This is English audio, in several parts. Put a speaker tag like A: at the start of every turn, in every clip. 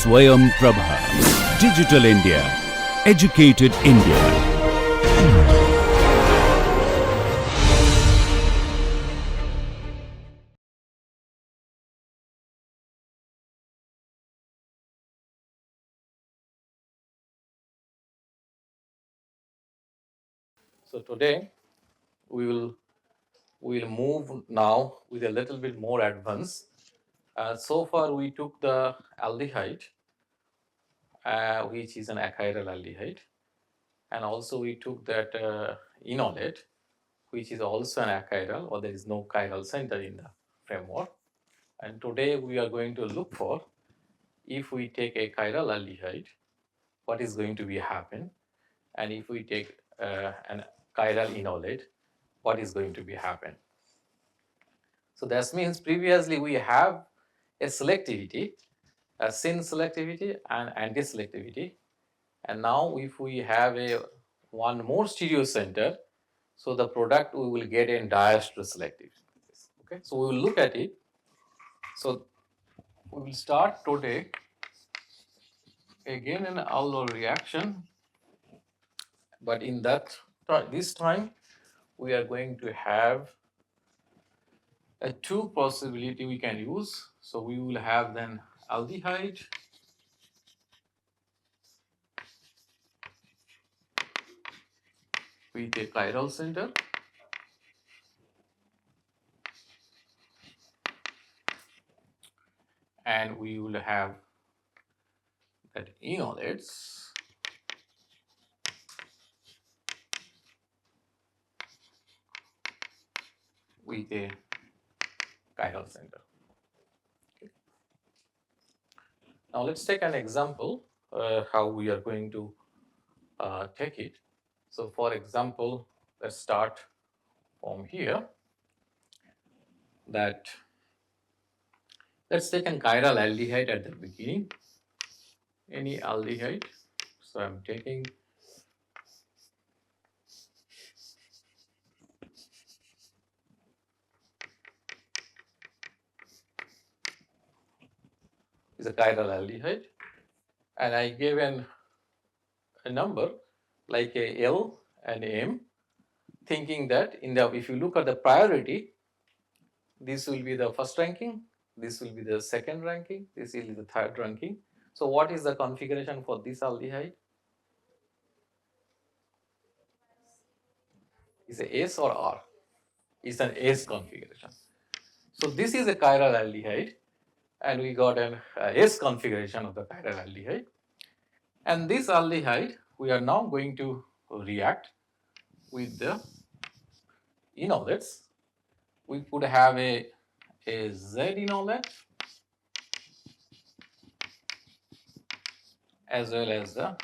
A: Swayam Prabha. Digital India. Educated India.
B: So today we will move now with a little bit more advance. So far we took the aldehyde, which is an achiral aldehyde, and also we took that enolate, which is also an achiral, or there is no chiral center in the framework. And today we are going to look for, if we take a chiral aldehyde, what is going to be happen, and if we take an chiral enolate, what is going to be happen. So that means previously we have a selectivity, a syn selectivity and anti-selectivity, and now if we have a one more stereo center, so the product we will get in diastro selective. Okay, so we will look at it. So we will start today again an Allo reaction, but in that this time we are going to have a two possibility we can use. So we will have then aldehyde with a chiral center, and we will have that enolates with a chiral center. Okay. Now let's take an example how we are going to take it. So for example, let's start from here. That let's take an chiral aldehyde at the beginning. Any aldehyde. So I'm taking is a chiral aldehyde, and I gave a number like a L and M, thinking that in the, if you look at the priority, this will be the first ranking, this will be the second ranking, this will be the third ranking. So what is the configuration for this aldehyde? Is it S or R? It's an S configuration. So this is a chiral aldehyde, and we got an S configuration of the chiral aldehyde. And this aldehyde we are now going to react with the enolates. We could have a Z enolate as well as the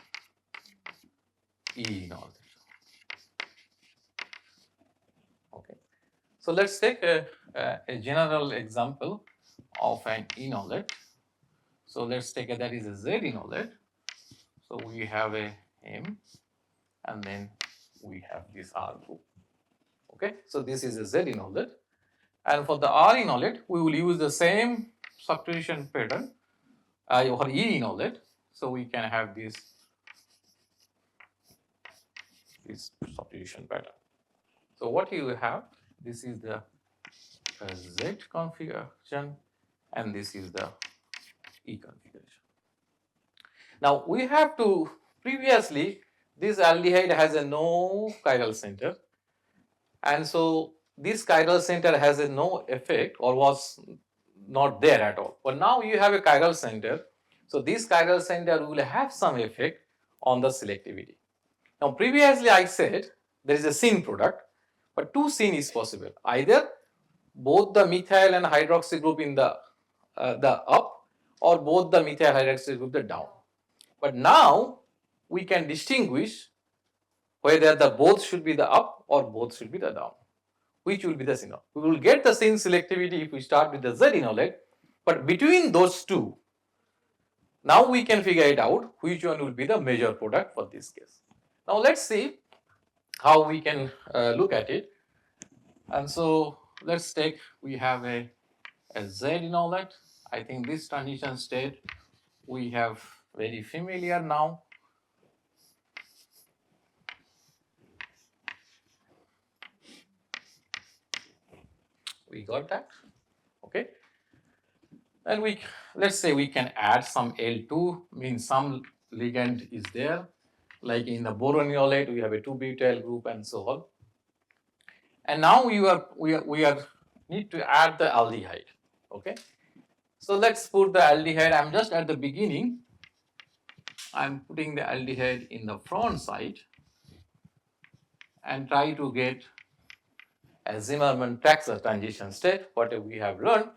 B: E enolate. Okay. So let's take a general example of an enolate. So let's take that is a Z enolate. So we have a M, and then we have this R group. Okay. So this is a Z enolate, and for the R enolate we will use the same substitution pattern or E enolate. So we can have this substitution pattern. So what you have, this is the Z configuration, and this is the E configuration. Now we have to, previously this aldehyde has a no chiral center, and so this chiral center has a no effect or was not there at all. But now you have a chiral center, so this chiral center will have some effect on the selectivity. Now previously I said there is a syn product, but two syn is possible. Either both the methyl and hydroxy group in the up, or both the methyl hydroxy group the down. But now we can distinguish whether the both should be the up or both should be the down. Which will be the syn? We will get the syn selectivity if we start with the Z enolate, but between those two, now we can figure it out which one will be the major product for this case. Now let's see how we can look at it. And so let's take, we have a Z enolate. I think this transition state we have very familiar now. We got that, okay? And let's say we can add some L2, means some ligand is there, like in the boron iolate we have a 2-butyl group and so on. And now we need to add the aldehyde, okay? So let's put the aldehyde. I'm just at the beginning. I'm putting the aldehyde in the front side and try to get a Zimmermann-Traxler transition state, whatever we have learned.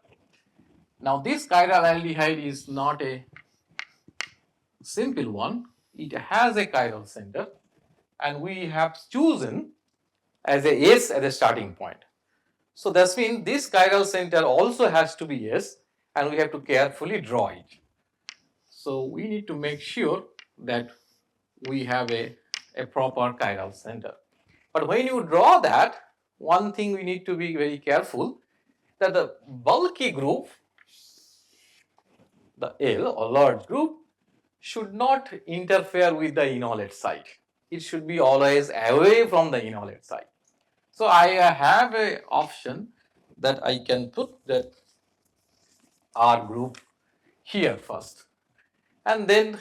B: Now this chiral aldehyde is not a simple one. It has a chiral center, and we have chosen as a S as a starting point. So that means this chiral center also has to be S, and we have to carefully draw it. So we need to make sure that we have a proper chiral center. But when you draw that, one thing we need to be very careful, that the bulky group, the L or large group, should not interfere with the enolate site. It should be always away from the enolate site. So I have an option that I can put that R group here first, and then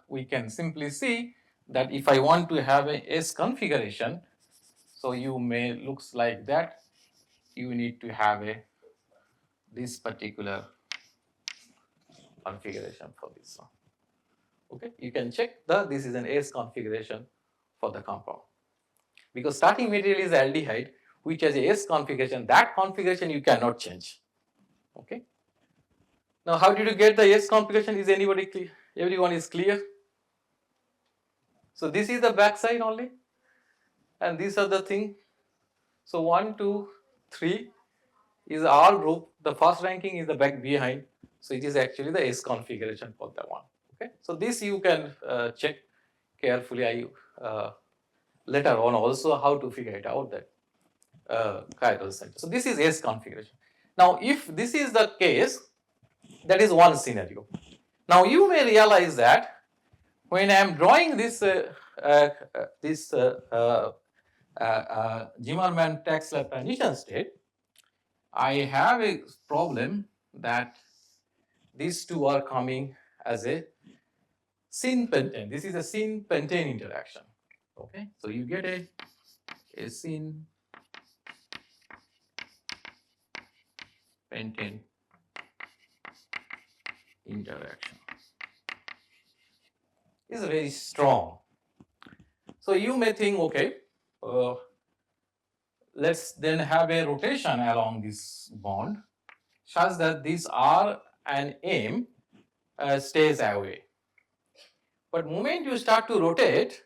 B: we can simply see that if I want to have a S configuration, so you may looks like that, you need to have this particular configuration for this one. Okay, you can check this is an S configuration for the compound, because starting material is aldehyde which has a S configuration. That configuration you cannot change. Okay. Now, how did you get the S configuration? Is anybody clear? Everyone is clear? So this is the back side only, and these are the thing. So 1, 2, 3 is R group. The first ranking is the back behind. So it is actually the S configuration for that one. Okay. So this you can check carefully. I later on also how to figure it out, that chiral center. So this is S configuration. Now, if this is the case, that is one scenario. Now you may realize that when I am drawing this Zimmermann-Traxler transition state, I have a problem that these two are coming as a syn-pentane. This is a syn-pentane interaction. Okay, so you get a syn-pentane interaction. Is very strong. So you may think, okay, let's then have a rotation along this bond such that this R and M stays away. But moment you start to rotate,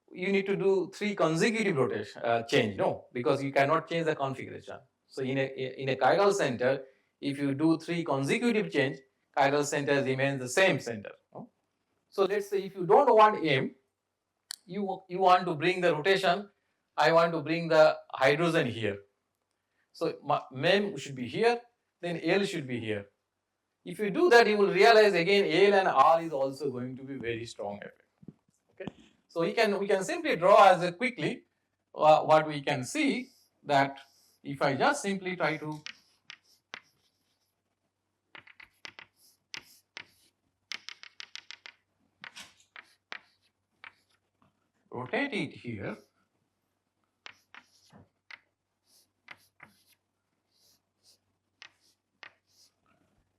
B: you need to do 3 consecutive rotation change, no, because you cannot change the configuration. So in a chiral center, if you do 3 consecutive change, chiral center remains the same center. No? So let's say if you don't want M, you want to bring the rotation, I want to bring the hydrogen here. So MEM should be here, then L should be here. If you do that, you will realize again L and R is also going to be very strong effect. Okay, so we can simply draw as a quickly what we can see, that if I just simply try to rotate it here,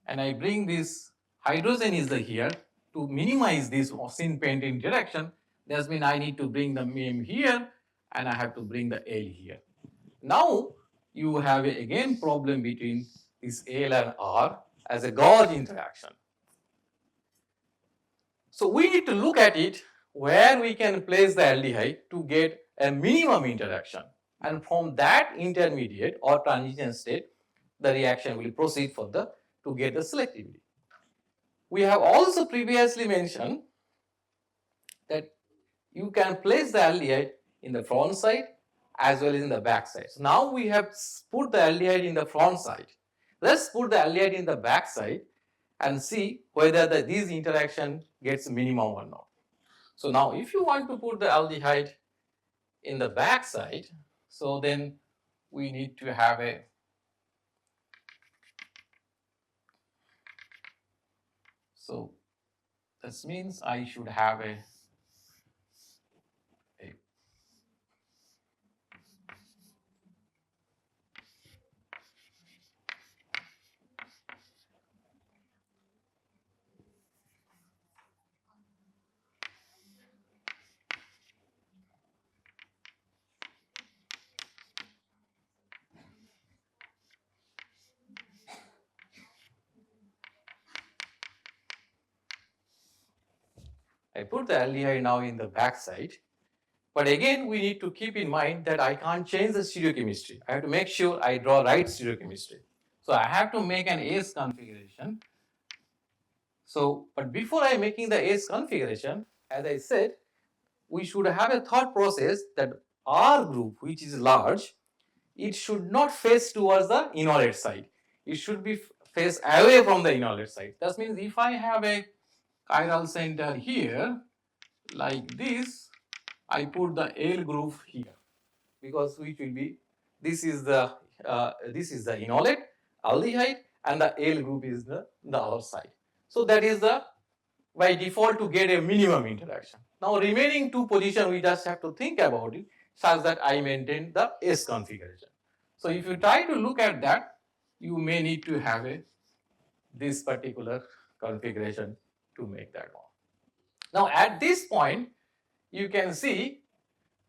B: and I bring this hydrogen is here to minimize this syn-pentane interaction, that means I need to bring the MEM here and I have to bring the L here. Now you have again problem between this L and R as a gauge interaction. So we need to look at it where we can place the aldehyde to get a minimum interaction, and from that intermediate or transition state, the reaction will proceed further to get the selectivity. We have also previously mentioned that you can place the aldehyde in the front side as well as in the back side. So now we have put the aldehyde in the front side. Let's put the aldehyde in the back side, and see whether these interaction gets minimum or not. So now if you want to put the aldehyde in the back side, so then we need to have a so this means I should have a I put the aldehyde now in the back side. But again, we need to keep in mind that I can't change the stereochemistry. I have to make sure I draw right stereochemistry. So I have to make an ACE configuration. So, but before I making the ACE configuration, as I said, we should have a thought process that R group, which is large, it should not face towards the inolate side. It should be face away from the inolate side. That means if I have a chiral center here, like this, I put the L group here, because which will be this is the inolate aldehyde, and the L group is the other side. So that is the by default to get a minimum interaction. Now remaining two position we just have to think about it such that I maintain the S configuration. So if you try to look at that, you may need to have this particular configuration to make that one. Now at this point, you can see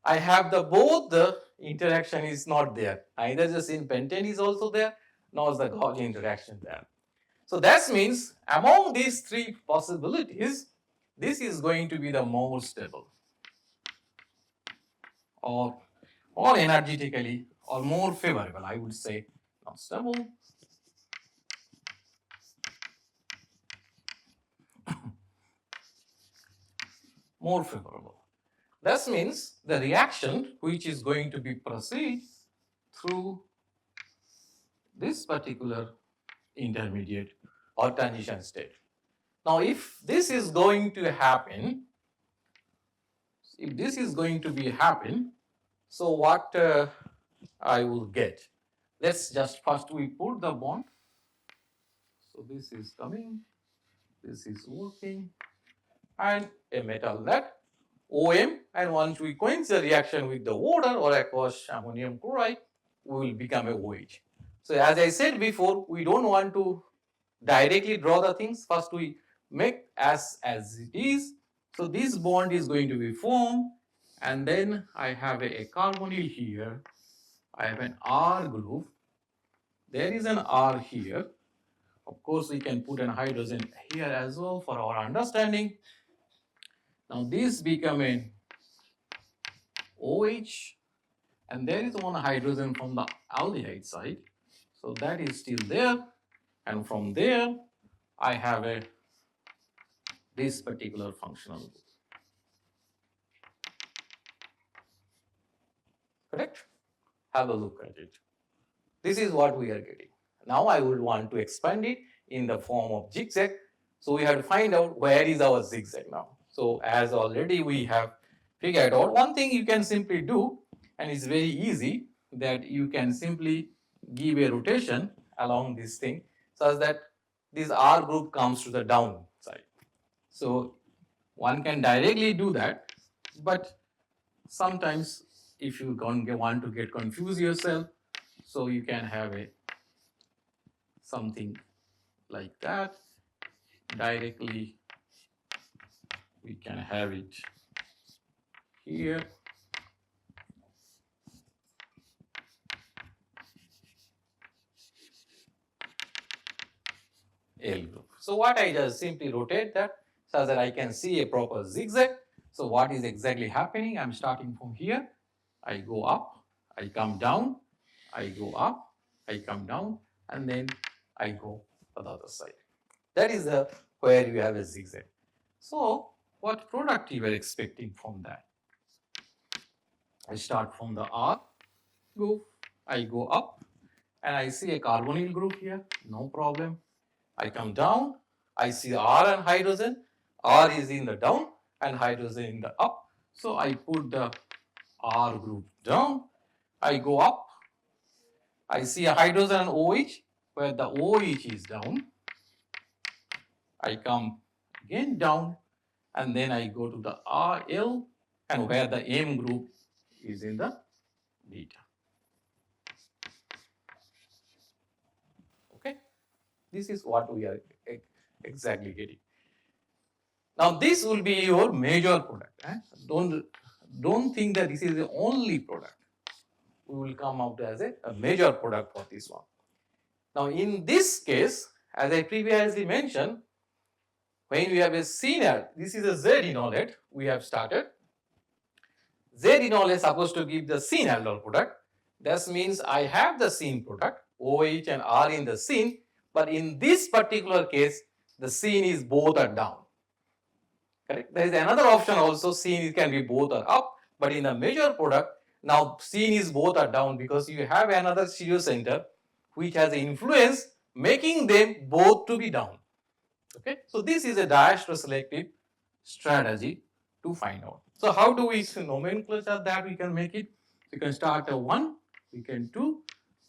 B: I have both the interaction is not there. Either the syn pentane is also there, nor is the Gaussian interaction there. So that means among these three possibilities, this is going to be the more stable, or energetically or more favorable. I would say not stable, more favorable. That means the reaction which is going to be proceed through this particular intermediate or transition state. Now, if this is going to happen, so what I will get? Let's just first we put the bond. So this is coming, this is working, and a metal net OM, and once we quench the reaction with the water or aqueous ammonium chloride, we will become a OH. So as I said before, we don't want to directly draw the things. First we make as it is. So this bond is going to be formed, and then I have a carbonyl here. I have an R group. There is an R here. Of course, we can put an hydrogen here as well for our understanding. Now this become an OH, and there is one hydrogen from the aldehyde side. So that is still there, and from there I have this particular functional group. Correct? Have a look at it. This is what we are getting. Now I would want to expand it in the form of zigzag. So we have to find out where is our zigzag now. So as already we have figured out, one thing you can simply do, and it's very easy, that you can simply give a rotation along this thing such that this R group comes to the down side. So one can directly do that, but sometimes if you want to get confused yourself, so you can have something like that. Directly we can have it here. L group. So what I just simply rotate that so that I can see a proper zigzag. So what is exactly happening? I'm starting from here. I go up, I come down, I go up, I come down, and then I go to the other side. That is where you have a zigzag. So what product you are expecting from that? I start from the R group, I go up, and I see a carbonyl group here, no problem. I come down, I see R and hydrogen. R is in the down and hydrogen in the up. So I put the R group down. I go up. I see a hydrogen and OH where the OH is down. I come again down and then I go to the RL and where the M group is in the beta. Okay, this is what we are exactly getting. Now this will be your major product. Don't think that this is the only product. We will come out as a major product for this one. Now in this case, as I previously mentioned, when we have a senior, this is a Z enolate we have started. Z enol is supposed to give the syn aldol product. That means I have the syn product, OH and R in the syn, but in this particular case, the syn is both are down. Correct? There is another option also, syn can be both are up, but in the major product, now syn is both are down because you have another stereo center which has influence making them both to be down. Okay, so this is a diastro selective strategy to find out. So how do we nomenclature that we can make it? We can start a 1, we can 2,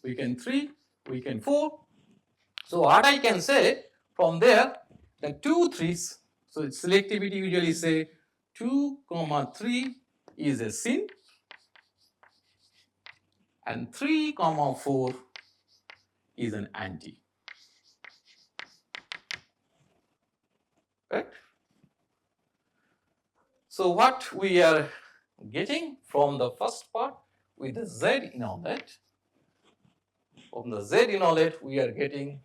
B: we can 3, we can 4. So what I can say from there, the 2, 3s, so selectivity usually say 2, 3 is a syn and 3, 4 is an anti. Correct? So what we are getting from the first part with the Z enolate, from the Z enolate we are getting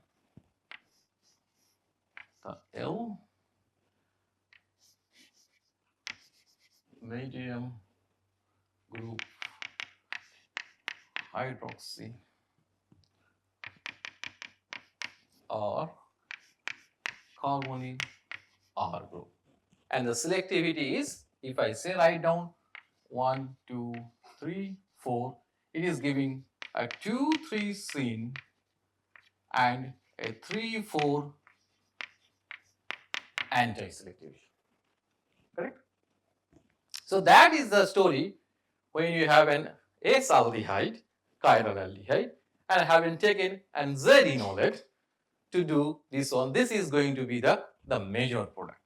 B: the L, medium group hydroxy or carbonyl R group. And the selectivity is, if I say write down 1, 2, 3, 4, it is giving a 2, 3 syn and a 3, 4 anti-selectivity. Correct? So that is the story when you have an S aldehyde, chiral aldehyde, and having taken an Z enolate to do this one. This is going to be the major product.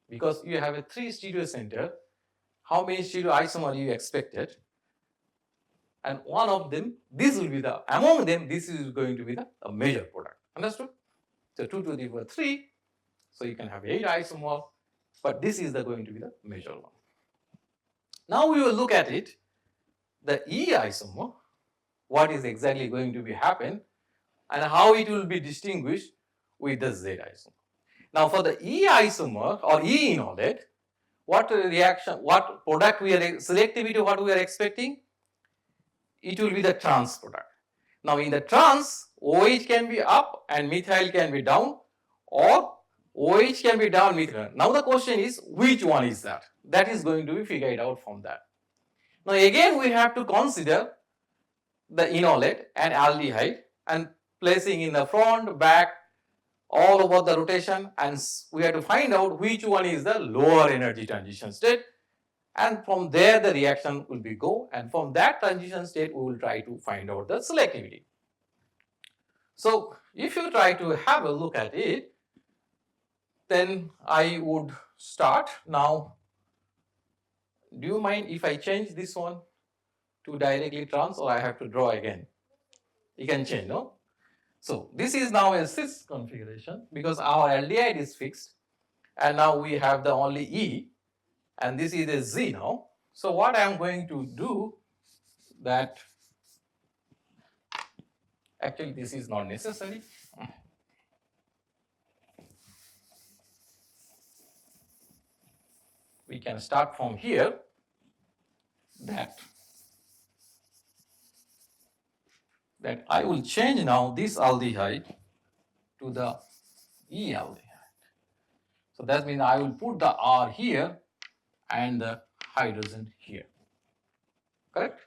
B: Because you have a 3 stereo center, how many stereo isomer you expected? And one of them, this will be among them, this is going to be the major product. Understood? So 2 to the power 3, so you can have 8 isomer, but this is going to be the major one. Now we will look at it, the E isomer, what is exactly going to be happen, and how it will be distinguished with the Z isomer. Now for the E isomer or E enolate, what reaction, what product we are, selectivity what we are expecting? It will be the trans product. Now in the trans, OH can be up and methyl can be down, or OH can be down, methyl. Now the question is, which one is that? That is going to be figured out from that. Now again we have to consider the enolate and aldehyde and placing in the front, back, all over the rotation, and we have to find out which one is the lower energy transition state, and from there the reaction will be go, and from that transition state we will try to find out the selectivity. So if you try to have a look at it, then I would start now. Do you mind if I change this one to directly trans, or I have to draw again? You can change, no? So this is now a cis configuration because our aldehyde is fixed, and now we have the only E, and this is a Z now. So what I am going to do, that actually this is not necessary. We can start from here, that I will change now this aldehyde to the E aldehyde. So that means I will put the R here and the hydrogen here. Correct?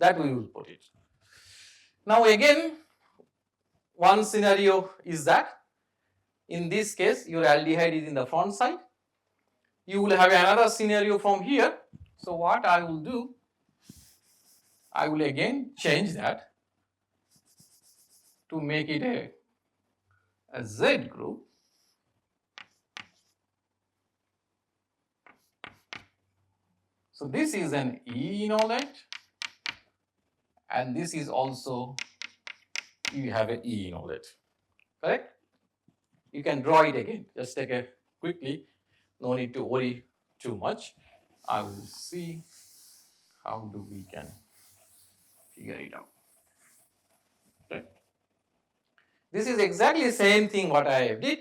B: That we will put it. Now again, one scenario is that in this case your aldehyde is in the front side. You will have another scenario from here. So what I will do, I will again change that to make it a Z group. So this is an E enolate, and this is also, you have an E enolate, correct? You can draw it again. Just take a quickly, no need to worry too much. I will see how do we can figure it out. Okay. This is exactly the same thing what I did.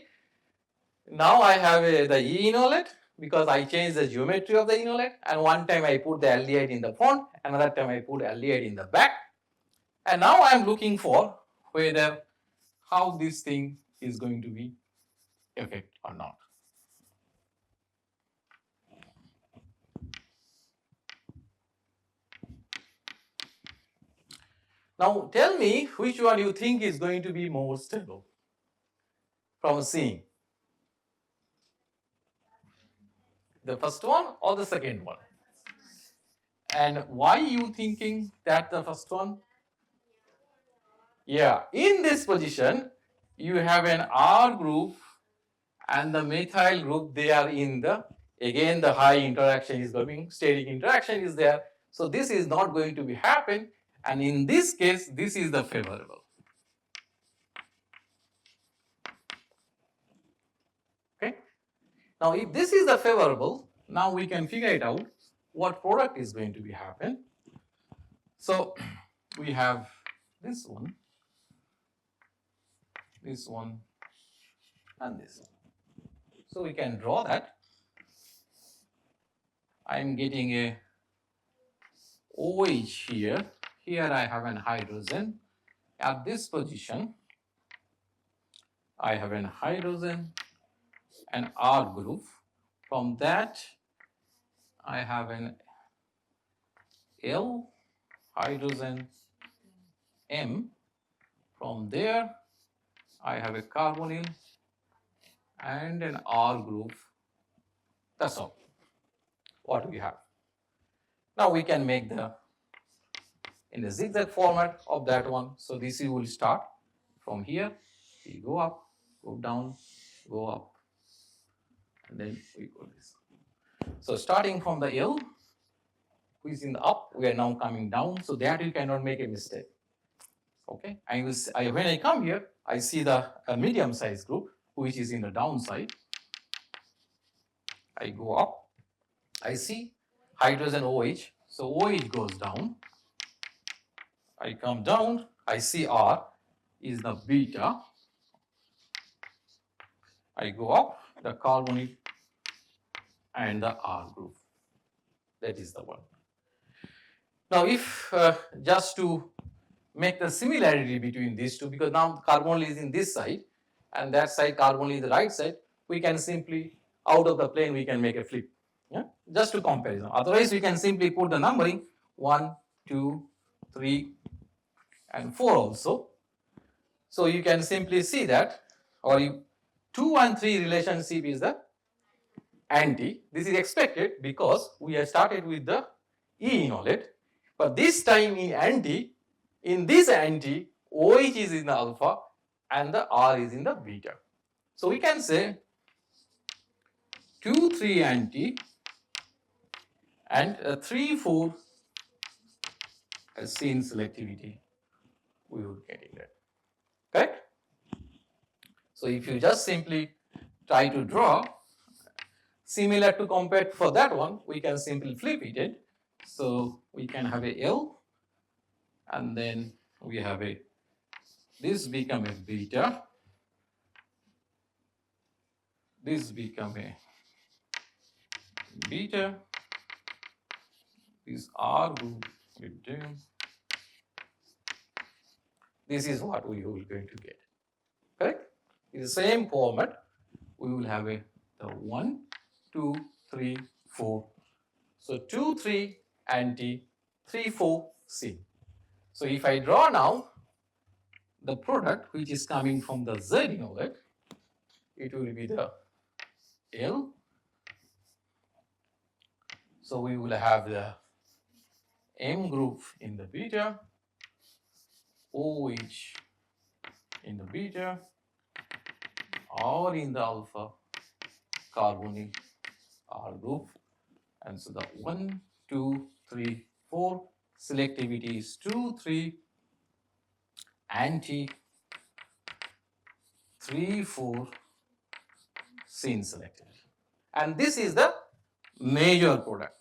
B: Now I have the E enolate because I changed the geometry of the enolate, and one time I put the aldehyde in the front, another time I put aldehyde in the back. And now I am looking for whether how this thing is going to be effect or not. Now tell me which one you think is going to be more stable from seeing. The first one or the second one? And why you thinking that the first one? Yeah, in this position, you have an R group and the methyl group, they are in the, again the high interaction is going, steric interaction is there. So this is not going to be happen, and in this case, this is the favorable. Okay. Now if this is the favorable, now we can figure it out what product is going to be happen. So we have this one, and this one. So we can draw that. I am getting a OH here. Here I have an hydrogen. At this position, I have an hydrogen and R group. From that, I have an L hydrogen M. From there, I have a carbonyl and an R group. That's all what we have. Now we can make the in the zigzag format of that one. So this will start from here. We go up, go down, go up, and then we go this. So starting from the L, who is in the up, we are now coming down. So that you cannot make a mistake. Okay, when I come here, I see the medium size group which is in the downside. I go up, I see hydrogen OH. So OH goes down. I come down, I see R is the beta. I go up, the carbonyl and the R group. That is the one. Now, if just to make the similarity between these two, because now carbonyl is in this side and that side carbonyl is the right side, we can simply out of the plane we can make a flip. Yeah, just to comparison. Otherwise, we can simply put the numbering 1, 2, 3, and 4 also. So you can simply see that, or 2 and 3 relationship is the anti. This is expected because we have started with the E enolate, but this time in anti, in this anti, OH is in the alpha and the R is in the beta. So we can say 2, 3 anti and 3, 4 as seen selectivity, we will get it there. Correct? So if you just simply try to draw similar to compare for that one, we can simply flip it. So we can have a L, and then we have a, this become a beta, this become a beta, this R group with them. This is what we will going to get. Correct? In the same format, we will have the 1, 2, 3, 4. So 2, 3 anti, 3, 4 C. So if I draw now the product which is coming from the Z enolate, it will be the L. So we will have the M group in the beta, OH in the beta, or in the alpha carbonyl R group. And so the 1, 2, 3, 4 selectivity is 2, 3, anti 3, 4 syn selectivity. And this is the major product.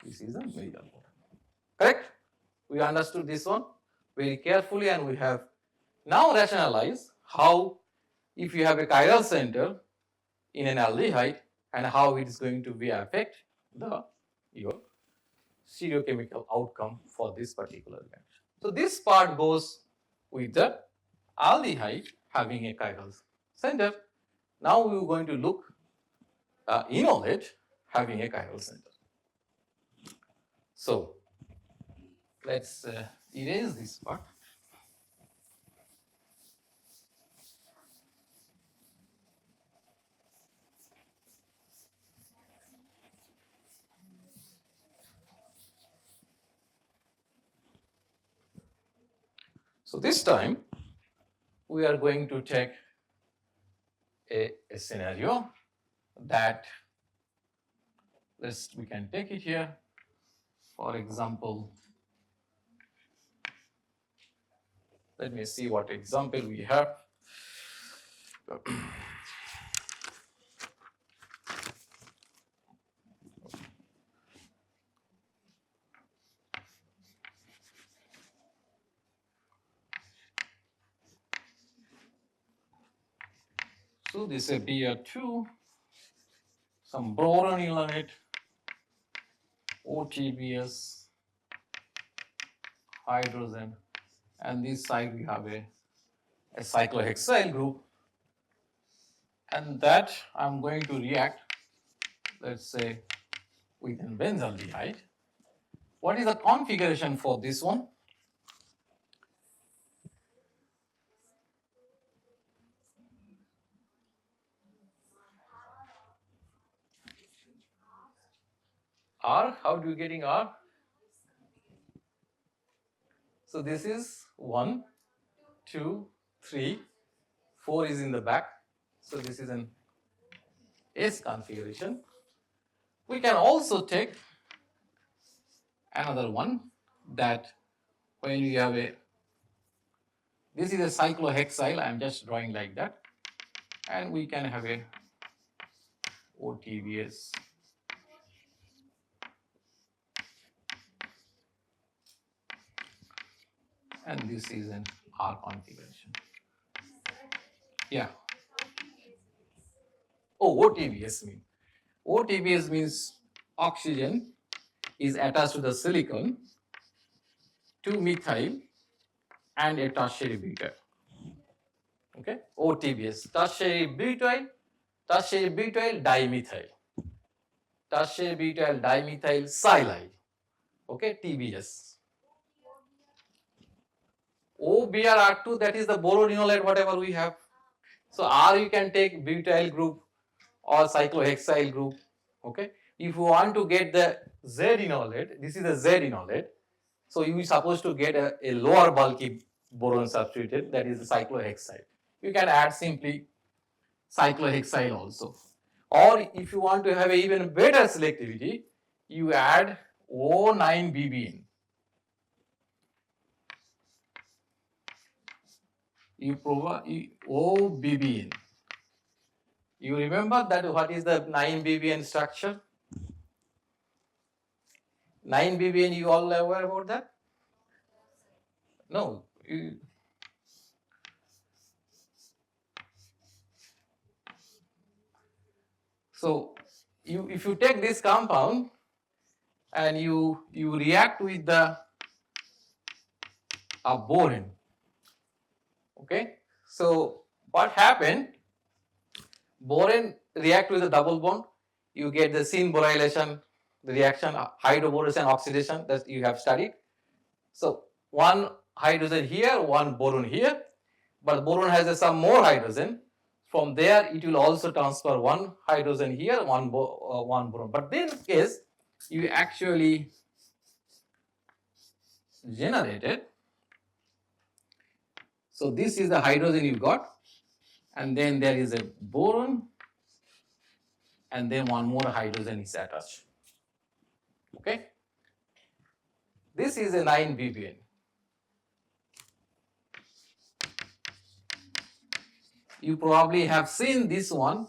B: This is the major product. Correct? We understood this one very carefully, and we have now rationalized how, if you have a chiral center in an aldehyde, and how it is going to be affect your stereochemical outcome for this particular reaction. So this part goes with the aldehyde having a chiral center. Now we are going to look enolate having a chiral center. So let's erase this part. So this time we are going to take a scenario that we can take it here. For example, let me see what example we have. So this is a BR2, some boron enolate, OTBS, hydrogen, and this side we have a cyclohexyl group, and that I'm going to react, let's say, with an benzaldehyde. What is the configuration for this one? R, how do you getting R? So this is 1, 2, 3, 4 is in the back. So this is an S configuration. We can also take another one that when you have this is a cyclohexyl, I'm just drawing like that, and we can have a OTBS. And this is an R configuration. Yeah. Oh, OTBS means. OTBS means oxygen is attached to the silicon, 2-methyl, and a tertiary butyl. Okay, OTBS, tertiary butyl dimethyl, tertiary butyl dimethyl silide. Okay, TBS. OBr2, that is the boron enolate, whatever we have. So R you can take butyl group or cyclohexyl group. Okay, if you want to get the Z enolate, this is the Z enolate. So you are supposed to get a lower bulky boron substituted, that is the cyclohexyl. You can add simply cyclohexyl also. Or if you want to have a even better selectivity, you add O9BBN. You provide OBBN. You remember that what is the 9BBN structure? 9BBN, you all aware about that? No. So if you take this compound and you react with the boron, okay? So what happened? Boron react with the double bond, you get the syn borylation, the reaction hydroboration oxidation that you have studied. So one hydrogen here, one boron here, but boron has some more hydrogen. From there, it will also transfer one hydrogen here, one boron. But this case, you actually generated. So this is the hydrogen you got, and then there is a boron, and then one more hydrogen is attached. Okay. This is a 9 ppn. You probably have seen this one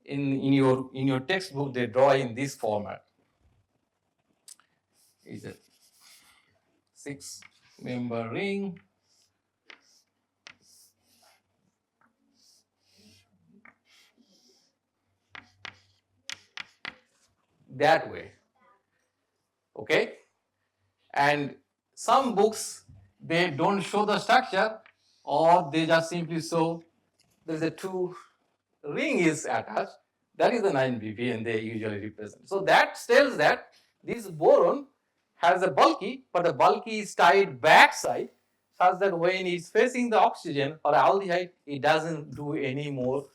B: in your textbook. They draw in this format. Is a 6-member ring. That way. Okay. And some books, they don't show the structure, or they just simply show there is a 2 ring is attached. That is the 9 ppn they usually represent. So that tells that this boron has a bulky, but the bulky is tied backside such that when it's facing the oxygen or aldehyde, it doesn't do any more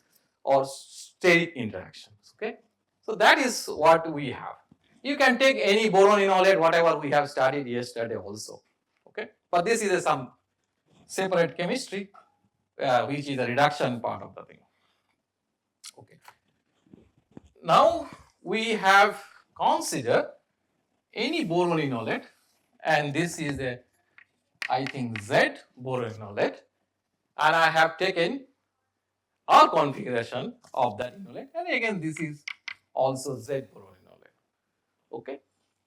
B: or steric interactions. Okay, so that is what we have. You can take any boron enolate, whatever we have studied yesterday also. Okay, but this is some separate chemistry, which is the reduction part of the thing. Okay. Now we have considered any boron enolate, and this is a, I think, Z boron enolate, and I have taken our configuration of that enolate, and again this is also Z boron enolate. Okay,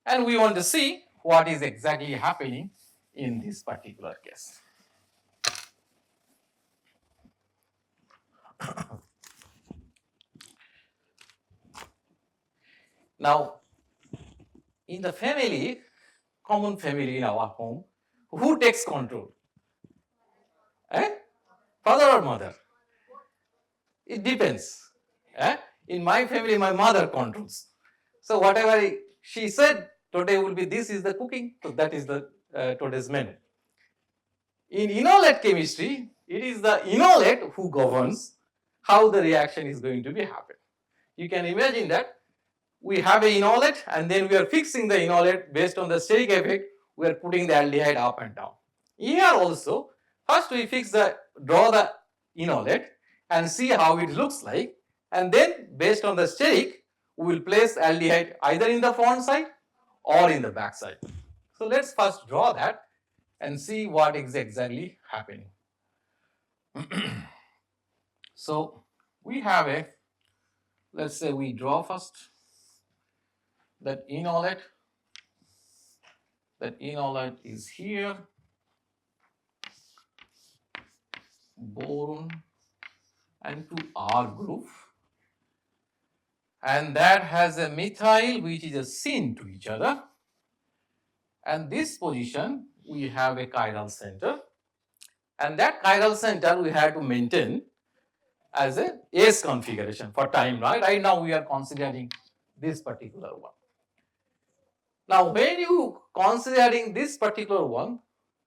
B: and we want to see what is exactly happening in this particular case. Now, in the family, common family in our home, who takes control? Eh? Father or mother? It depends. Eh? In my family, my mother controls. So whatever she said, today will be this is the cooking, so that is the today's menu. In enolate chemistry, it is the enolate who governs how the reaction is going to be happen. You can imagine that we have a enolate, and then we are fixing the enolate based on the steric effect. We are putting the aldehyde up and down. Here also, first we draw the enolate and see how it looks like, and then based on the steric, we will place aldehyde either in the front side or in the back side. So let's first draw that and see what is exactly happening. So we have a, let's say we draw first that enolate. That enolate is here, boron and to R group, and that has a methyl which is a syn to each other, and this position we have a chiral center, and that chiral center we have to maintain as a S configuration for time. Right now we are considering this particular one. Now when you considering this particular one,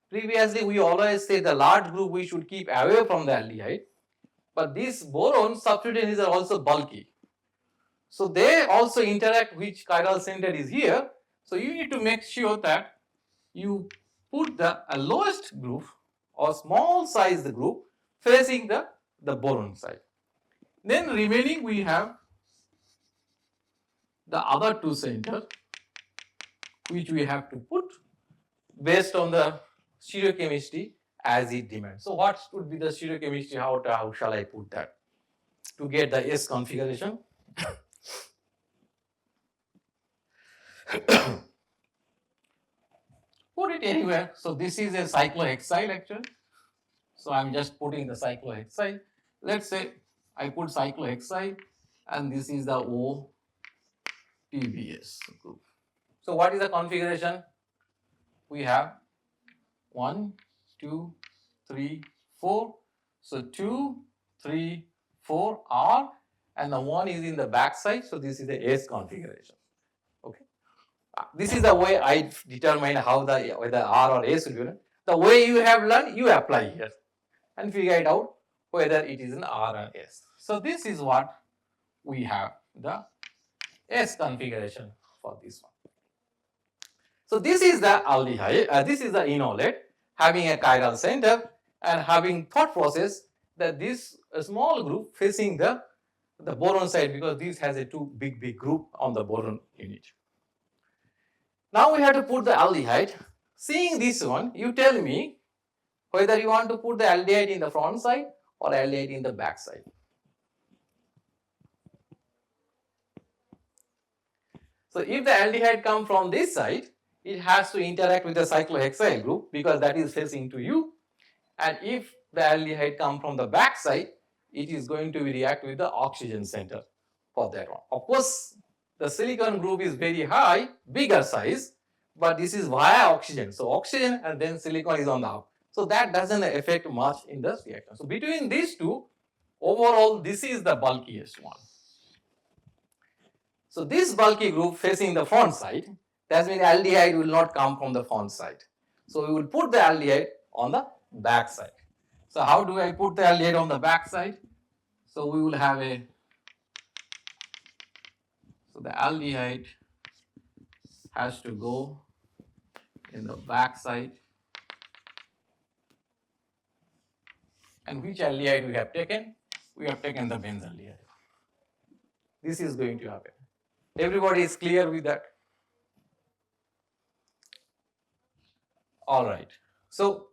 B: previously we always say the large group we should keep away from the aldehyde, but these boron substituents are also bulky. So they also interact, which chiral center is here. So you need to make sure that you put the lowest group or small size group facing the boron side. Then remaining we have the other 2 center, which we have to put based on the stereochemistry as it demands. So what would be the stereochemistry? How shall I put that to get the S configuration? Put it anywhere. So this is a cyclohexyl actually. So I'm just putting the cyclohexyl. Let's say I put cyclohexyl, and this is the OTBS group. So what is the configuration? We have 1, 2, 3, 4. So 2, 3, 4 R, and the 1 is in the back side. So this is the S configuration. Okay. This is the way I determine how whether R or S will be. The way you have learned, you apply here and figure it out whether it is an R or S. So this is what we have, the S configuration for this one. So this is the aldehyde, this is the enolate having a chiral center and having thought process that this small group facing the boron side, because this has a two big group on the boron unit. Now we have to put the aldehyde. Seeing this one, you tell me whether you want to put the aldehyde in the front side or aldehyde in the back side. So if the aldehyde comes from this side, it has to interact with the cyclohexyl group because that is facing to you. And if the aldehyde comes from the back side, it is going to react with the oxygen center for that one. Of course, the silicon group is very high, bigger size, but this is via oxygen. So oxygen and then silicon is on the up. So that doesn't affect much in the reaction. So between these two, overall, this is the bulkiest one. So this bulky group facing the front side, that means aldehyde will not come from the front side. So we will put the aldehyde on the back side. So how do I put the aldehyde on the back side? So we will have so the aldehyde has to go in the back side. And which aldehyde we have taken? We have taken the benzaldehyde. This is going to happen. Everybody is clear with that? All right. So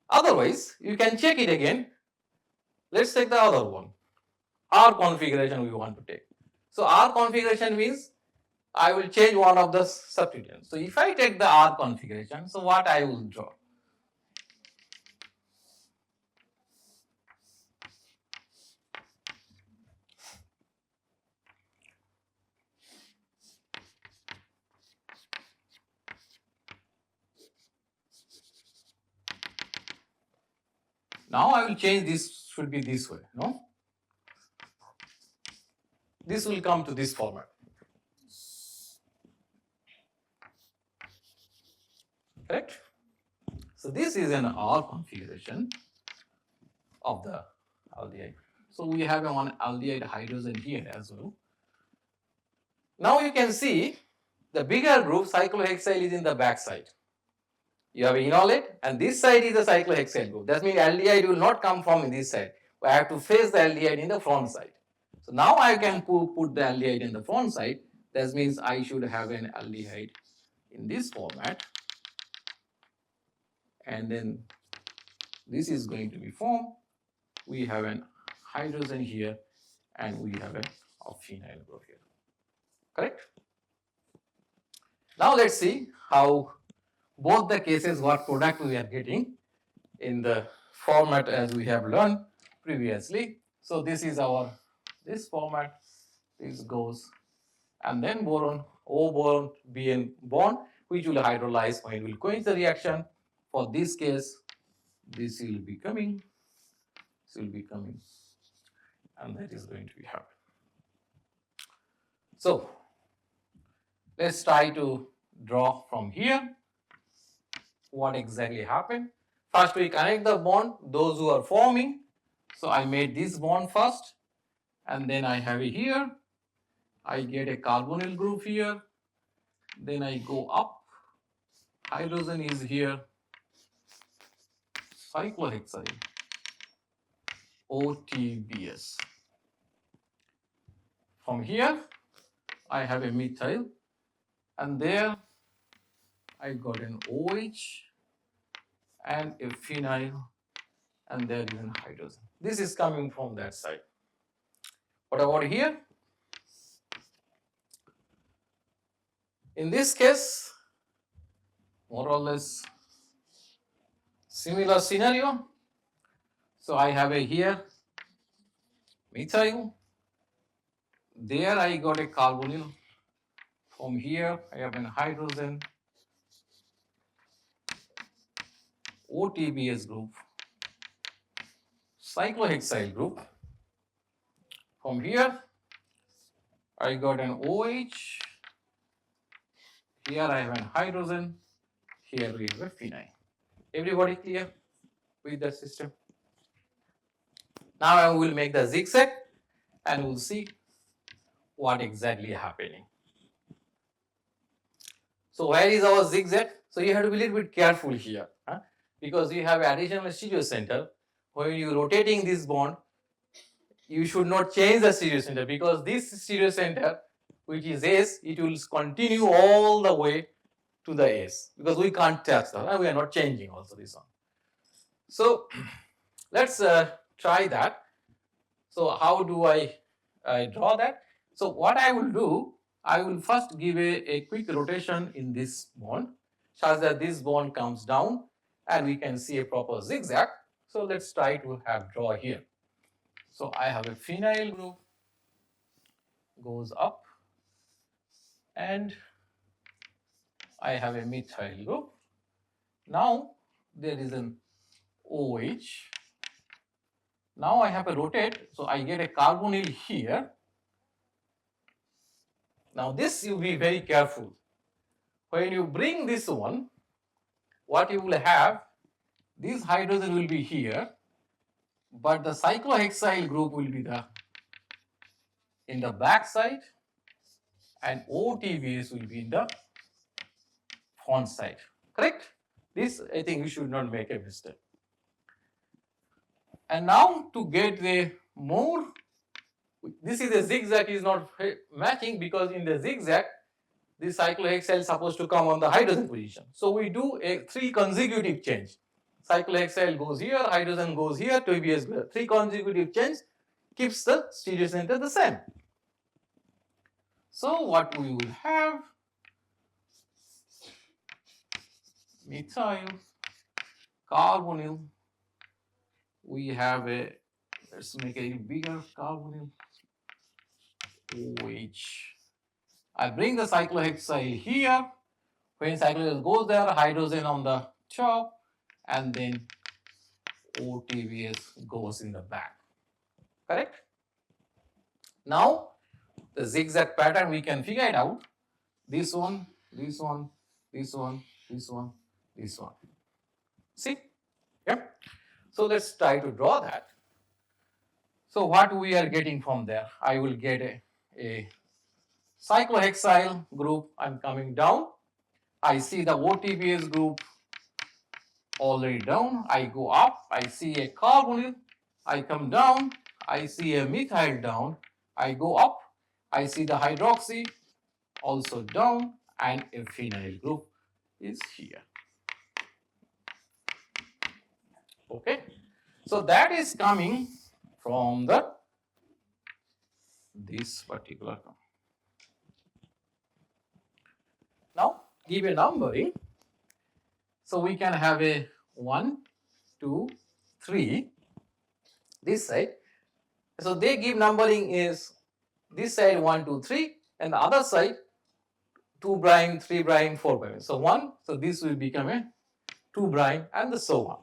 B: otherwise, you can check it again. Let's take the other one. R configuration we want to take. So R configuration means I will change one of the substituents. So if I take the R configuration, so what I will draw? Now I will change this, should be this way, no? This will come to this format. Correct? So this is an R configuration of the aldehyde. So we have one aldehyde hydrogen here as well. Now you can see the bigger group cyclohexyl is in the back side. You have enolate and this side is the cyclohexyl group. That means aldehyde will not come from this side. I have to face the aldehyde in the front side. So now I can put the aldehyde in the front side. That means I should have an aldehyde in this format. And then this is going to be formed. We have an hydrogen here and we have a phenyl group here. Correct? Now let's see how both the cases what product we are getting in the format as we have learned previously. So this is our, this format, this goes, and then boron, O boron, BN bond, which will hydrolyze when it will quench the reaction. For this case, this will be coming, and that is going to be happening. So let's try to draw from here what exactly happened. First we connect the bond, those who are forming. So I made this bond first, and then I have it here. I get a carbonyl group here. Then I go up. Hydrogen is here. Cyclohexyl, OTBS. From here, I have a methyl, and there I got an OH and a phenyl, and there is a hydrogen. This is coming from that side. What about here? In this case, more or less similar scenario. So I have a here methyl. There I got a carbonyl. From here I have a hydrogen, OTBS group, cyclohexyl group. From here I got an OH Here I have an hydrogen, here we have a phenyl. Everybody clear with the system? Now I will make the zigzag and we'll see what exactly happening. So where is our zigzag? So you have to be a little bit careful here, because you have additional stereo center. When you rotating this bond, you should not change the stereo center, because this stereo center, which is S, it will continue all the way to the S, because we can't touch that, we are not changing also this one. So let's try that. So how do I draw that? So what I will do, I will first give a quick rotation in this bond such that this bond comes down and we can see a proper zigzag. So let's try to have draw here. So I have a phenyl group goes up and I have a methyl group. Now there is an OH. Now I have to rotate, so I get a carbonyl here. Now this you be very careful. When you bring this one, what you will have, this hydrogen will be here, but the cyclohexyl group will be in the back side and OTBS will be in the front side. Correct? This I think you should not make a mistake. And now to get the more, this is a zigzag is not matching, because in the zigzag this cyclohexyl is supposed to come on the hydrogen position. So we do a 3 consecutive change. Cyclohexyl goes here, hydrogen goes here, TBS goes. 3 consecutive change keeps the stereo center the same. So what we will have, methyl, carbonyl, we have a, let's make a bigger carbonyl, OH. I bring the cyclohexyl here. When cyclohexyl goes there, hydrogen on the top, and then OTBS goes in the back. Correct? Now, the zigzag pattern we can figure it out. This one, this one, this one, this one, this one. See? Yeah. So let's try to draw that. So what we are getting from there? I will get a cyclohexyl group. I'm coming down. I see the OTBS group already down. I go up. I see a carbonyl. I come down. I see a methyl down. I go up. I see the hydroxy also down, and a phenyl group is here. Okay. So that is coming from this particular. Now give a numbering. So we can have a 1, 2, 3 this side. So they give numbering is this side 1, 2, 3, and the other side 2 prime, 3 prime, 4 prime. So 1, so this will become a 2 prime, and so on.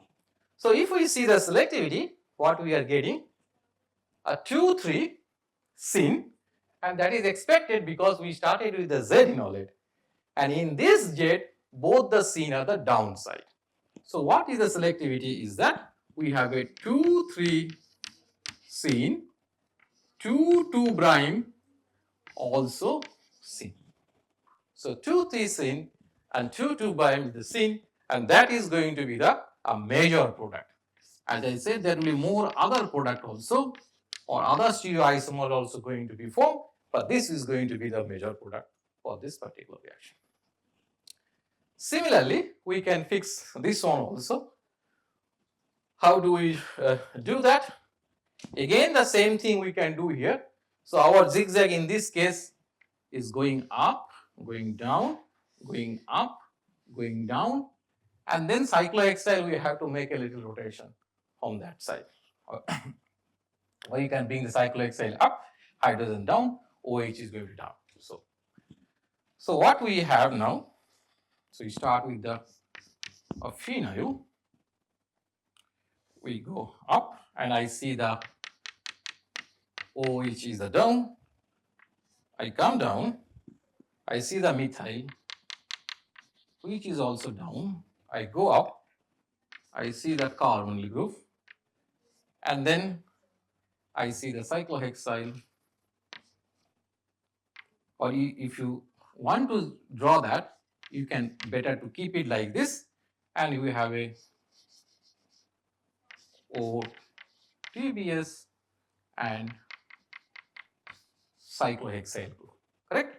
B: So if we see the selectivity, what we are getting, a 2, 3 syn, and that is expected because we started with the Z inolate. And in this jet, both the syn are the downside. So what is the selectivity is that we have a 2, 3 syn, 2, 2 prime also syn. So 2, 3 syn and 2, 2 prime is the syn, and that is going to be a major product. As I said, there will be more other product also, or other stereoisomer also going to be formed, but this is going to be the major product for this particular reaction. Similarly, we can fix this one also. How do we do that? Again, the same thing we can do here. So our zigzag in this case is going up, going down, going up, going down, and then cyclohexyl we have to make a little rotation on that side. Or you can bring the cyclohexyl up, hydrogen down, OH is going to be down. So what we have now, so we start with the phenyl, we go up and I see the OH is the down, I come down, I see the methyl, which is also down. I go up, I see the carbonyl group, and then I see the cyclohexyl. Or if you want to draw that, you can better to keep it like this, and you have a OTBS and cyclohexyl group, correct?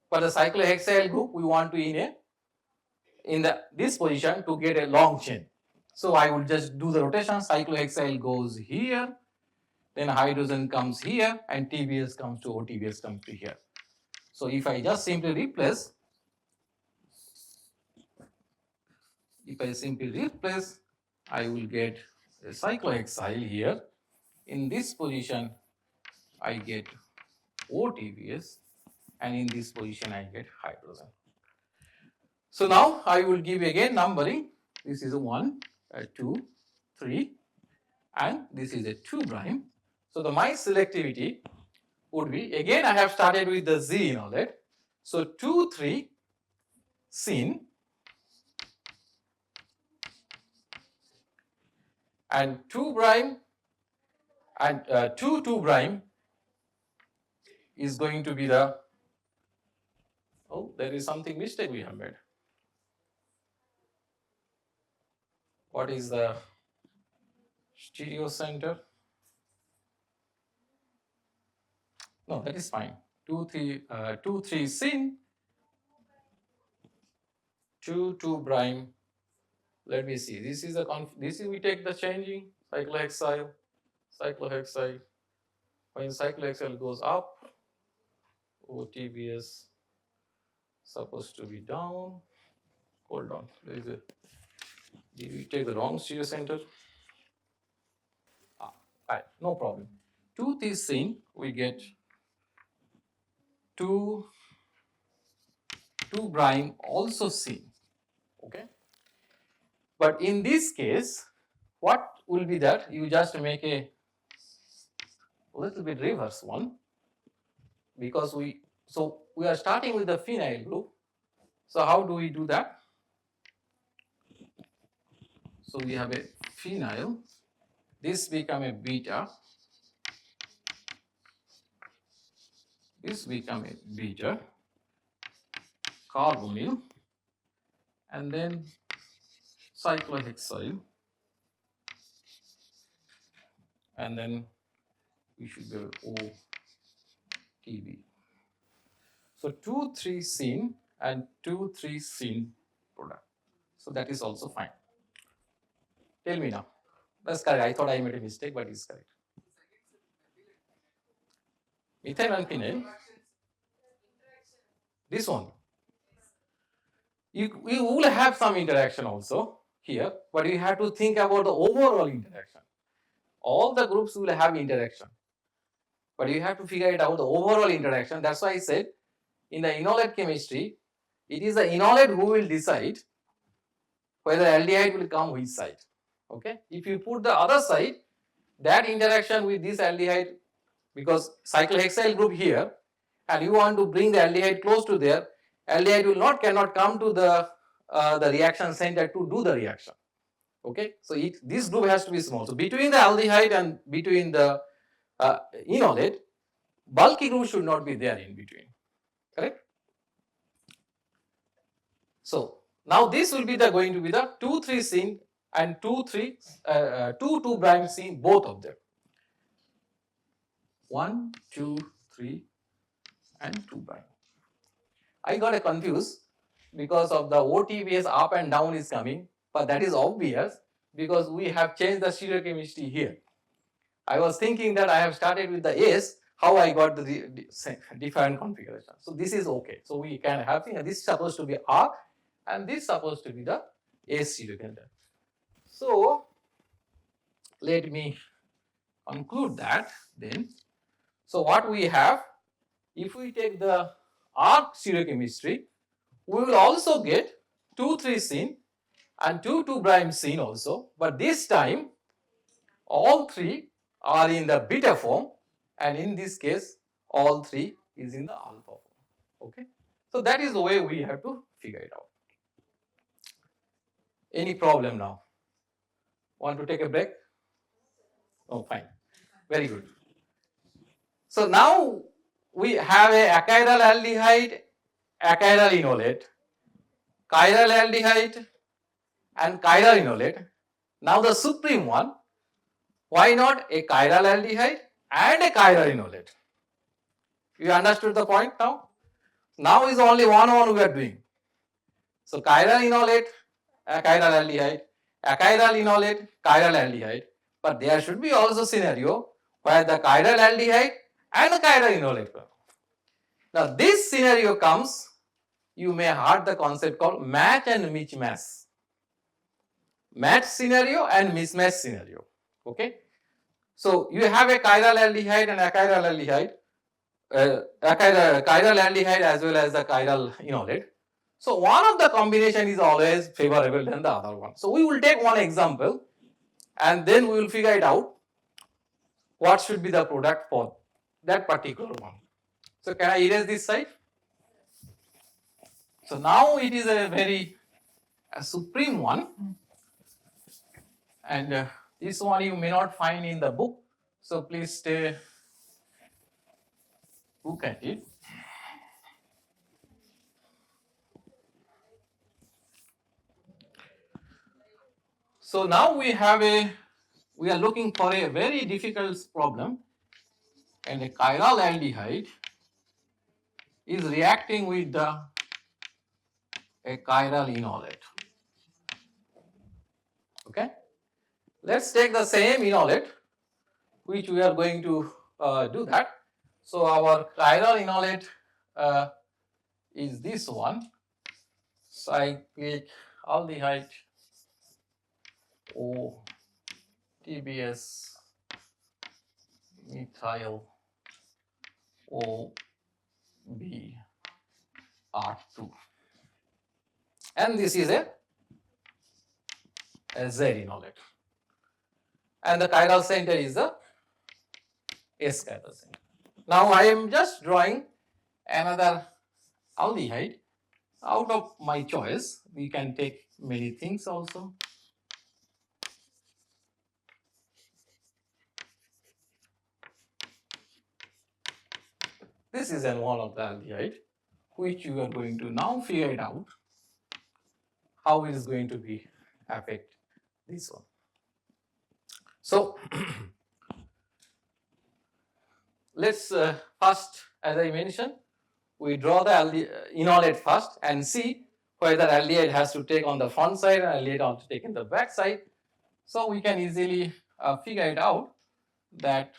B: For the cyclohexyl group, we want to in this position to get a long chain. So I will just do the rotation. Cyclohexyl goes here, then hydrogen comes here, and TBS comes to OTBS comes to here. So if I just simply replace, I will get a cyclohexyl here. In this position, I get OTBS, and in this position, I get hydrogen. So now I will give again numbering. This is a 1, 2, 3, and this is a 2 prime. So my selectivity would be, again I have started with the Z enolate. So 2, 3 syn and 2 prime and 2, 2 prime is going to be the, oh, there is something mistake we have made. What is the stereo center? No, that is fine. 2, 3 syn, 2, 2 prime. Let me see. This is we take the changing cyclohexyl. When cyclohexyl goes up, OTBS supposed to be down. Hold on. Did we take the wrong stereo center? Right, no problem. 2 is syn, we get 2 prime also syn. Okay. But in this case, what will be that? You just make a little bit reverse one, because we are starting with the phenyl group. So how do we do that? So we have a phenyl. This become a beta. This become a beta carbonyl, and then cyclohexyl, and then we should go OTB. So 2, 3 syn and 2, 3 syn product. So that is also fine. Tell me now. That's correct. I thought I made a mistake, but it's correct. Methyl and phenyl. This one. You will have some interaction also here, but you have to think about the overall interaction. All the groups will have interaction, but you have to figure it out the overall interaction. That's why I said in the enolate chemistry, it is the enolate who will decide whether aldehyde will come which side. Okay, if you put the other side, that interaction with this aldehyde, because cyclohexyl group here, and you want to bring the aldehyde close to there, aldehyde cannot come to the reaction center to do the reaction. Okay, so this group has to be small. So between the aldehyde and between the enolate, bulky group should not be there in between. Correct? So now this will be going to be the 2, 3 syn and 2, 2 prime syn, both of them. 1, 2, 3 and 2 prime. I got confused because of the OTBS up and down is coming, but that is obvious because we have changed the stereochemistry here. I was thinking that I have started with the S, how I got the different configuration. So this is okay. So we can have this is supposed to be R and this is supposed to be the S stereochemistry. So let me conclude that then. So what we have, if we take the R stereochemistry, we will also get 2, 3 syn and 2, 2 prime syn also, but this time all 3 are in the beta form, and in this case all 3 is in the alpha form. Okay, so that is the way we have to figure it out. Any problem now? Want to take a break? Oh, fine. Very good. So now we have a achiral aldehyde, achiral enolate, chiral aldehyde, and chiral enolate. Now the supreme one, why not a chiral aldehyde and a chiral enolate? You understood the point now? Now is only one we are doing. So chiral enolate, chiral aldehyde, achiral enolate, chiral aldehyde. But there should be also scenario where the chiral aldehyde and the chiral enolate. Now this scenario comes, you may heard the concept called match and mismatch. Match scenario and mismatch scenario. Okay. So you have a chiral aldehyde and achiral aldehyde, chiral aldehyde as well as the chiral enolate. So one of the combination is always favorable than the other one. So we will take one example and then we will figure it out what should be the product for that particular one. So can I erase this side? So now it is a very supreme one, and this one you may not find in the book. So please look at it. So now we are looking for a very difficult problem, and a chiral aldehyde is reacting with a chiral enolate. Okay, let's take the same enolate which we are going to do that. So our chiral enolate is this one, cyclic aldehyde O TBS methyl O B R2, and this is a Z enolate, and the chiral center is the S chiral center. Now I am just drawing another aldehyde out of my choice. We can take many things also. This is one of the aldehyde which you are going to now figure it out how it is going to be affect this one. So let's first, as I mentioned, we draw the enolate first and see whether aldehyde has to take on the front side and aldehyde has to take in the back side. So we can easily figure it out that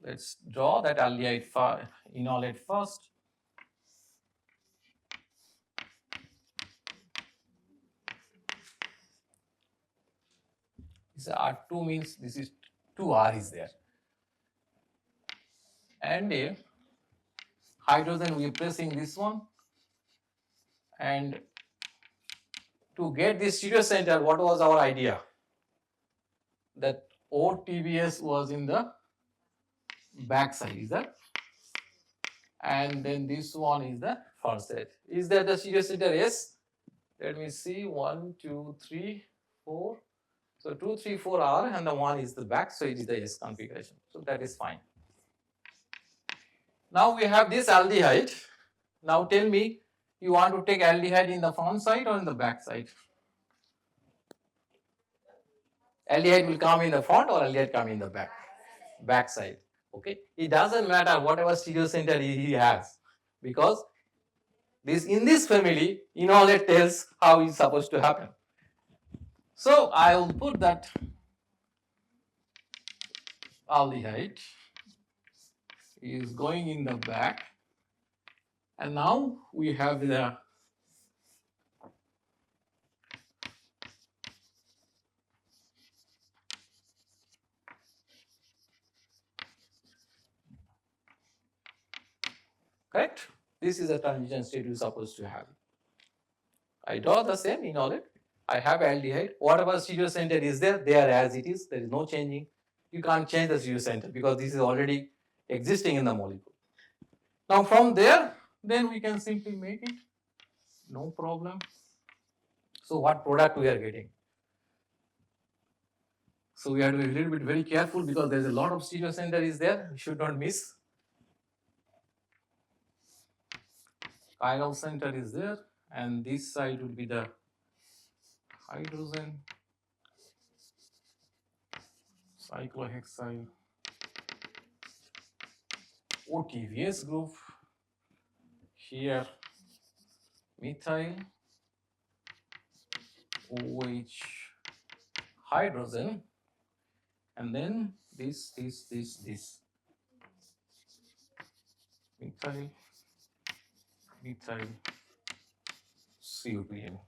B: let's draw that aldehyde enolate first. This R2 means this is 2R is there, and a hydrogen we are pressing this one, and to get this stereo center, what was our idea? That OTBS was in the back side, is that? And then this one is the first side. Is that the stereo center? Yes. Let me see, 1, 2, 3, 4. So 2, 3, 4 are, and the 1 is the back, so it is the S configuration. So that is fine. Now we have this aldehyde. Now tell me, you want to take aldehyde in the front side or in the back side? Aldehyde will come in the front or aldehyde come in the back? Back side. Okay. It doesn't matter whatever stereo center he has, because this in this family, enolate tells how it's supposed to happen. So I will put that aldehyde is going in the back, and now we have the correct. This is a transition state you're supposed to have. I draw the same enolate. I have aldehyde. Whatever stereo center is there as it is. There is no changing. You can't change the stereo center because this is already existing in the molecule. Now from there, then we can simply make it. No problem. So what product we are getting? So we have to be a little bit very careful because there is a lot of stereocenter is there. We should not miss. Chiral center is there, and this side will be the hydrogen, cyclohexyl, OTVS group. Here, methyl, OH hydrogen, and then this, methyl, CO2N.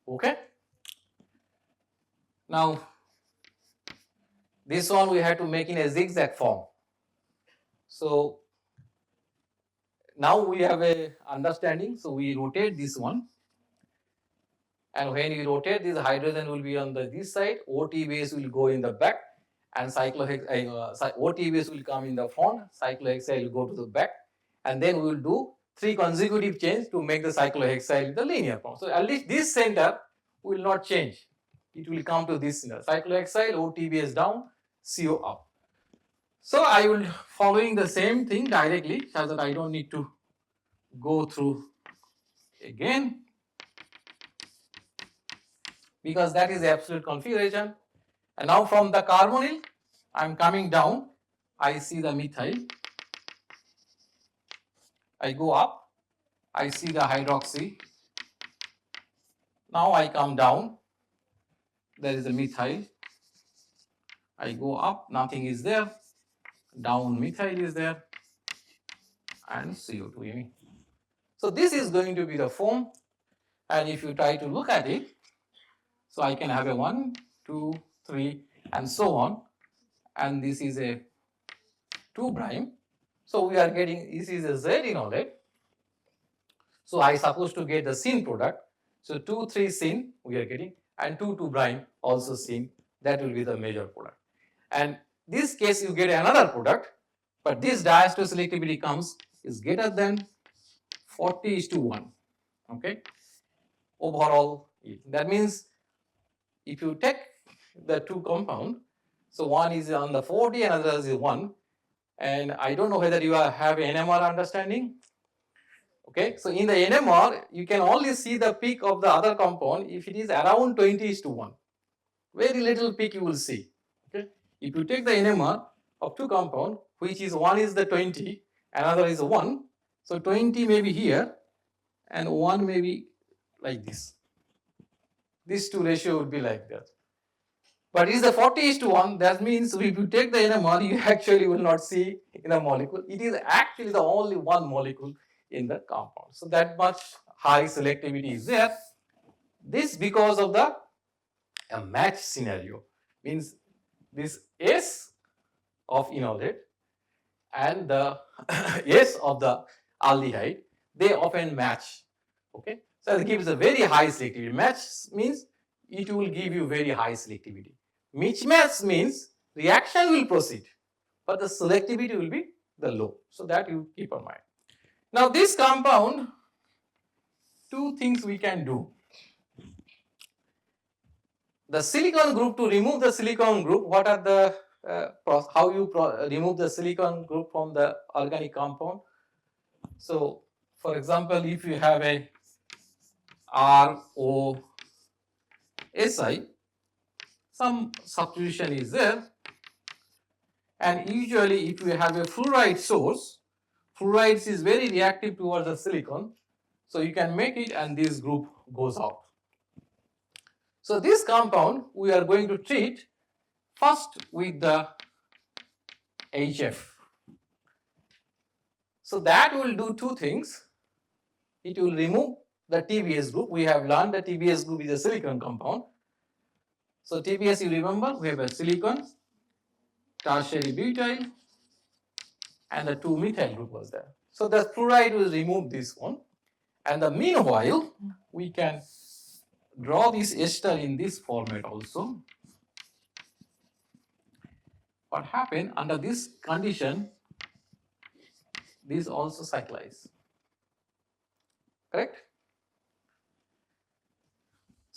B: Okay. Now, this one we have to make in a zigzag form. So now we have a understanding. So we rotate this one, and when you rotate, this hydrogen will be on this side. OT base will go in the back, and OT base will come in the front. Cyclohexyl will go to the back, and then we will do 3 consecutive chains to make the cyclohexyl in the linear form. So at least this center will not change. It will come to this center. Cyclohexyl, OT base down, CO up. So I will following the same thing directly, so that I don't need to go through again, because that is the absolute configuration. And now from the carbonyl, I am coming down. I see the methyl. I go up. I see the hydroxy. Now I come down. There is a methyl. I go up. Nothing is there. Down methyl is there. And CO2. So this is going to be the form. And if you try to look at it, so I can have a 1, 2, 3, and so on. And this is a 2 prime. So we are getting, this is a Z enolate. So I supposed to get the syn product. So 2, 3 syn we are getting, and 2, 2 prime also syn. That will be the major product. And this case you get another product, but this diastereoselectivity comes is greater than 40:1. Okay, overall. That means if you take the 2 compound, so one is on the 40 and another is 1, and I don't know whether you have NMR understanding. Okay, so in the NMR, you can only see the peak of the other compound if it is around 20:1. Very little peak you will see. Okay, if you take the NMR of 2 compound, which is one is the 20, another is 1, so 20 may be here, and 1 may be like this. These 2 ratio would be like that. But is the 40:1, that means if you take the NMR, you actually will not see in a molecule. It is actually the only one molecule in the compound. So that much high selectivity is there. This because of the match scenario, means this S of enolate and the S of the aldehyde, they often match. Okay, so it gives a very high selectivity. Match means it will give you very high selectivity. Mismatch means reaction will proceed, but the selectivity will be the low. So that you keep in mind. Now this compound, 2 things we can do. The silicon group, to remove the silicon group, what are the how you remove the silicon group from the organic compound? So for example, if you have a ROSI, some substitution is there, and usually if you have a fluoride source, fluoride is very reactive towards the silicon, so you can make it and this group goes out. So this compound we are going to treat first with the HF. So that will do 2 things. It will remove the TBS group. We have learned that TBS group is a silicon compound. So TBS, you remember, we have a silicon, tertiary butyl, and the 2 methyl group was there. So the fluoride will remove this one. And the meanwhile, we can draw this ester in this format also. What happened under this condition, this also cyclize. Correct?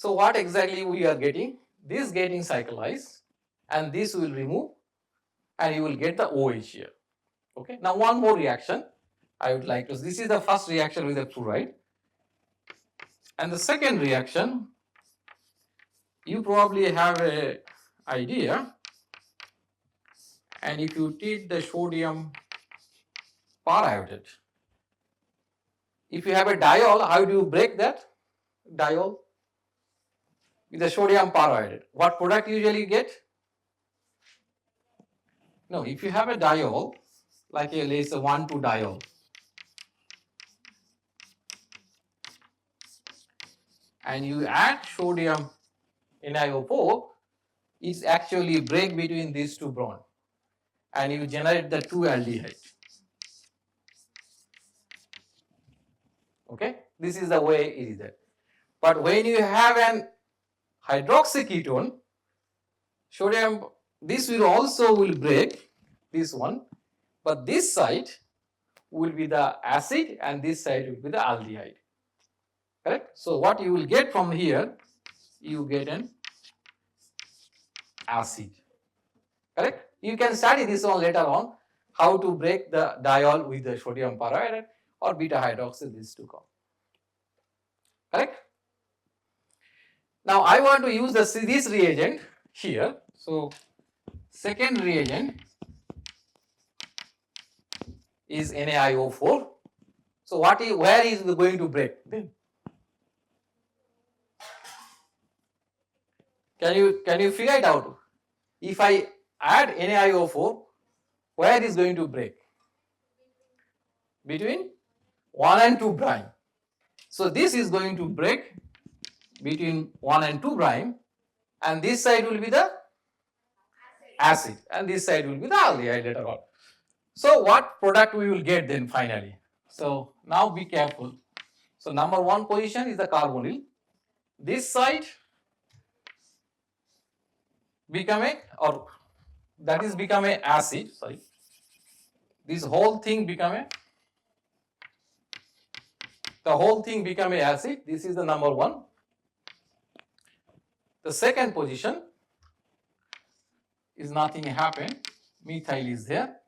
B: So what exactly we are getting? This getting cyclized and this will remove and you will get the OH here. Okay. Now one more reaction I would like to, this is the first reaction with the fluoride. And the second reaction, you probably have an idea. And if you treat the sodium periodate, if you have a diol, how do you break that diol? With the sodium periodate. What product usually you get? No, if you have a diol, like a let's say 1,2 diol, and you add sodium NiO4, it's actually break between these two bonds, and you generate the 2 aldehyde. Okay, this is the way it is there. But when you have an hydroxyketone, sodium, this will also break this one, but this side will be the acid and this side will be the aldehyde. Correct? So what you will get from here, you get an acid. Correct? You can study this one later on, how to break the diol with the sodium periodate or beta hydroxy, these two come. Correct? Now I want to use this reagent here. So second reagent is NaIO4. So where is it going to break then? Can you figure it out? If I add NaIO4, where is going to break? Between 1 and 2 prime. So this is going to break between 1 and 2 prime, and this side will be the acid and this side will be the aldehyde later on. So what product we will get then finally? So now be careful. So number 1 position is the carbonyl. This side become a acid, sorry. This whole thing become a acid. This is the number 1. The second position is nothing happened. Methyl is there.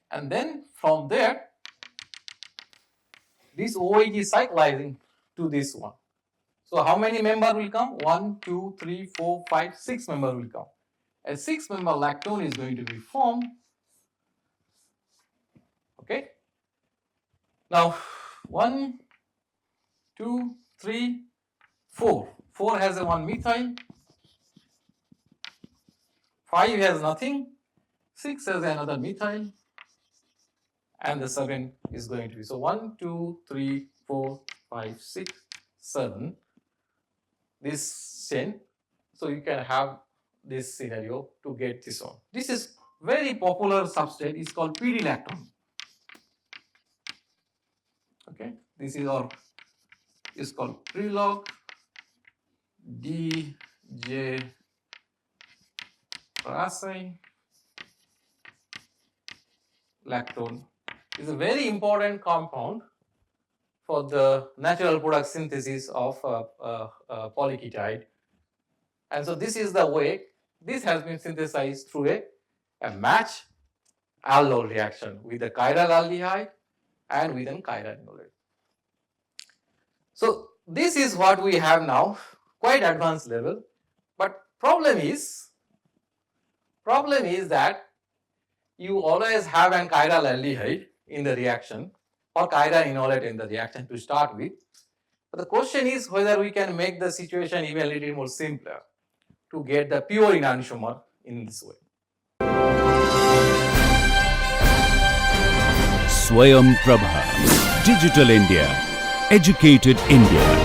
B: And then from there, this OH is cyclizing to this one. So how many member will come? 1, 2, 3, 4, 5, 6 member will come. A 6-member lactone is going to be formed. Okay. Now 1, 2, 3, 4. 4 has a 1 methyl. 5 has nothing. 6 has another methyl. And the 7 is going to be. So 1, 2, 3, 4, 5, 6, 7. This chain. So you can have this scenario to get this one. This is very popular substrate. It's called PD-lactone. Okay. This is called Prelog DJ lactone. Is a very important compound for the natural product synthesis of polyketide. And so this is the way this has been synthesized through a match aldol reaction with the chiral aldehyde and with an chiral enolate. So this is what we have now, quite advanced level. But problem is that you always have an chiral aldehyde in the reaction or chiral enolate in the reaction to start with. But the question is whether we can make the situation even a little more simpler to get the pure enantiomer in this way.
A: SwayamPrabha, Digital India, Educated India.